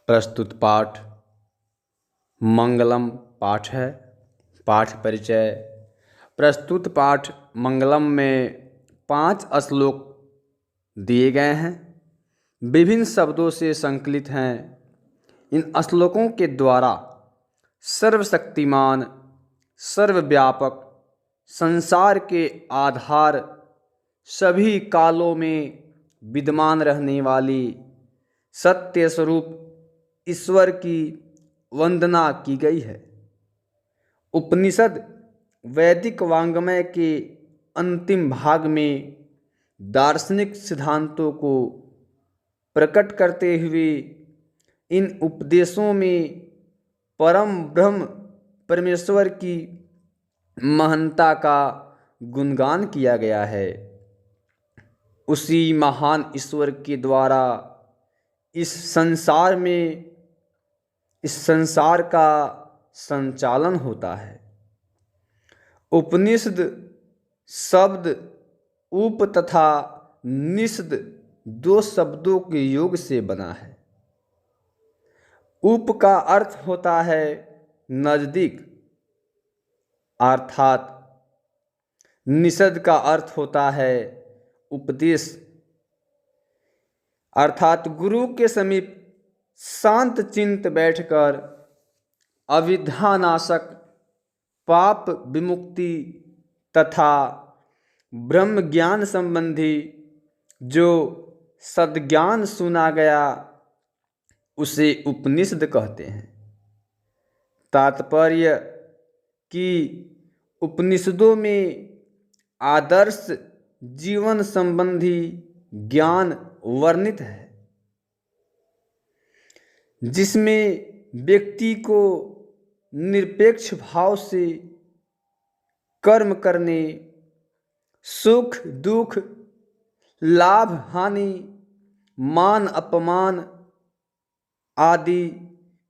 प्रस्तुत पाठ मंगलम पाठ है। पाठ परिचय। प्रस्तुत पाठ मंगलम में 5 श्लोक दिए गए हैं, विभिन्न शब्दों से संकलित हैं। इन श्लोकों के द्वारा सर्वशक्तिमान, सर्वव्यापक, संसार के आधार, सभी कालों में विद्यमान रहने वाली सत्य स्वरूप ईश्वर की वंदना की गई है। उपनिषद वैदिक वाङ्मय के अंतिम भाग में दार्शनिक सिद्धांतों को प्रकट करते हुए इन उपदेशों में परम ब्रह्म परमेश्वर की महानता का गुणगान किया गया है। उसी महान ईश्वर के द्वारा इस संसार का संचालन होता है। उपनिषद शब्द उप तथा निषद 2 शब्दों के योग से बना है। उप का अर्थ होता है नजदीक, अर्थात निषद का अर्थ होता है उपदेश, अर्थात गुरु के समीप शांत चिंत बैठकर अविद्यानाशक, पाप विमुक्ति तथा ब्रह्म ज्ञान संबंधी जो सद्ज्ञान सुना गया उसे उपनिषद कहते हैं। तात्पर्य कि उपनिषदों में आदर्श जीवन संबंधी ज्ञान वर्णित है, जिसमें व्यक्ति को निरपेक्ष भाव से कर्म करने, सुख दुख, लाभ हानि, मान अपमान आदि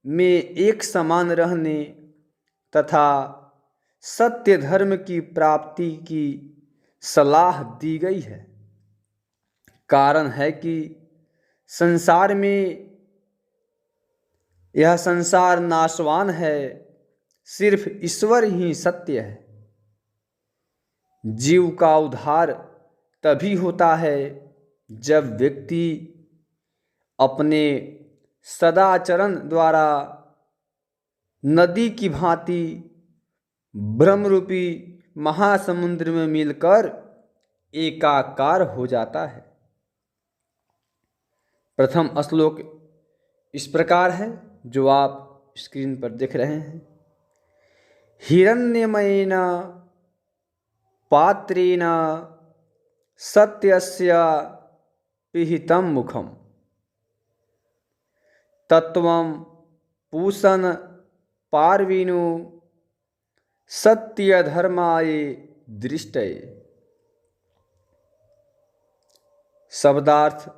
में एक समान रहने तथा सत्य धर्म की प्राप्ति की सलाह दी गई है। कारण है कि संसार में यह संसार नाशवान है, सिर्फ ईश्वर ही सत्य है। जीव का उद्धार तभी होता है जब व्यक्ति अपने सदाचरण द्वारा नदी की भांति ब्रह्मरूपी महासमुद्र में मिलकर एकाकार हो जाता है। प्रथम श्लोक इस प्रकार है, जो आप स्क्रीन पर देख रहे हैं। हिरण्यमयेन पात्रेण सत्यस्य पिहितं मुखम तत्वं पूषन् पार्विनो सत्यधर्माय दृष्टये। शब्दार्थ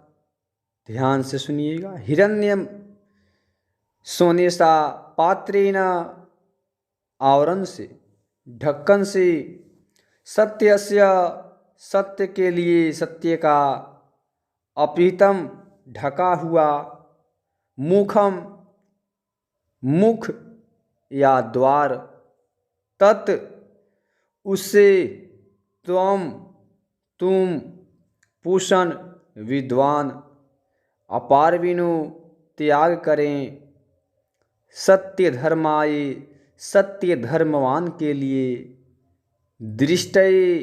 ध्यान से सुनिएगा। हिरण्यम सोने सा, पात्रेण आवरण से, ढक्कन से, सत्यस्य सत्य के लिए, सत्य का, अपिहितम ढका हुआ, मुखम मुख या द्वार, तत् उससे, त्वम तुम, पूषण विद्वान, अपारविनो त्याग करें, सत्य धर्माय सत्य धर्मवान के लिए, दृष्टये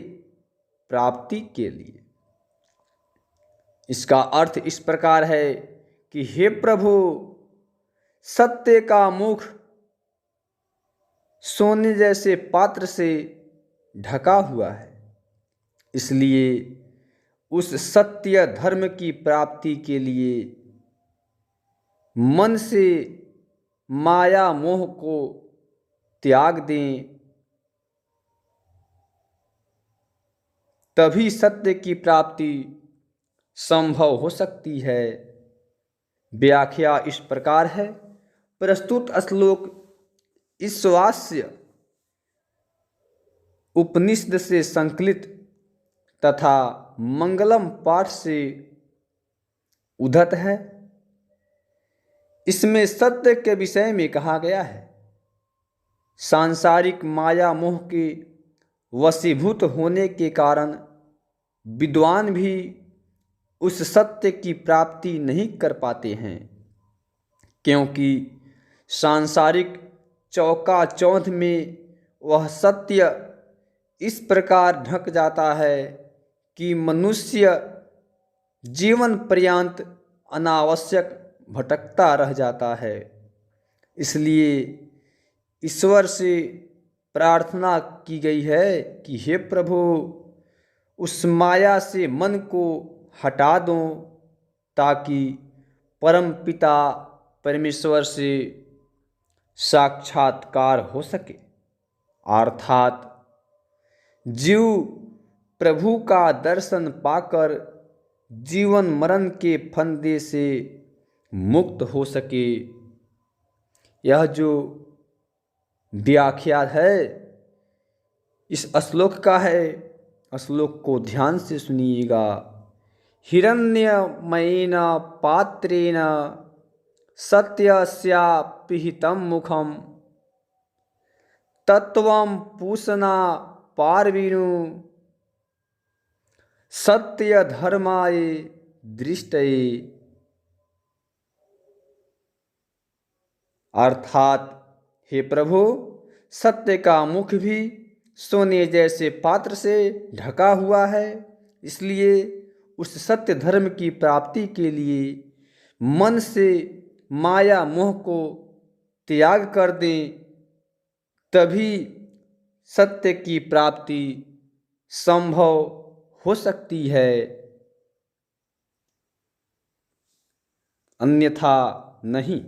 प्राप्ति के लिए। इसका अर्थ इस प्रकार है कि हे प्रभु, सत्य का मुख सोने जैसे पात्र से ढका हुआ है, इसलिए उस सत्य धर्म की प्राप्ति के लिए मन से माया मोह को त्याग दें, तभी सत्य की प्राप्ति संभव हो सकती है। व्याख्या इस प्रकार है। प्रस्तुत श्लोक ईश्वास्य उपनिषद से संकलित तथा मंगलम पाठ से उद्धत है। इसमें सत्य के विषय में कहा गया है, सांसारिक माया मोह के वशीभूत होने के कारण विद्वान भी उस सत्य की प्राप्ति नहीं कर पाते हैं, क्योंकि सांसारिक चौकाचौंध में वह सत्य इस प्रकार ढक जाता है कि मनुष्य जीवन पर्यंत अनावश्यक भटकता रह जाता है। इसलिए ईश्वर से प्रार्थना की गई है कि हे प्रभु, उस माया से मन को हटा दो ताकि परम पिता परमेश्वर से साक्षात्कार हो सके, अर्थात जीव प्रभु का दर्शन पाकर जीवन मरण के फंदे से मुक्त हो सके। यह जो व्याख्या है इस श्लोक का है, श्लोक को ध्यान से सुनिएगा। हिरण्यमयेन पात्रेण सत्यस्यापिहितं मुखं तत्त्वं पूषणा पार्विणु सत्यधर्माय दृष्टये। अर्थात हे प्रभु, सत्य का मुख भी सोने जैसे पात्र से ढका हुआ है, इसलिए उस सत्य धर्म की प्राप्ति के लिए मन से माया मोह को त्याग कर दें, तभी सत्य की प्राप्ति संभव हो सकती है, अन्यथा नहीं।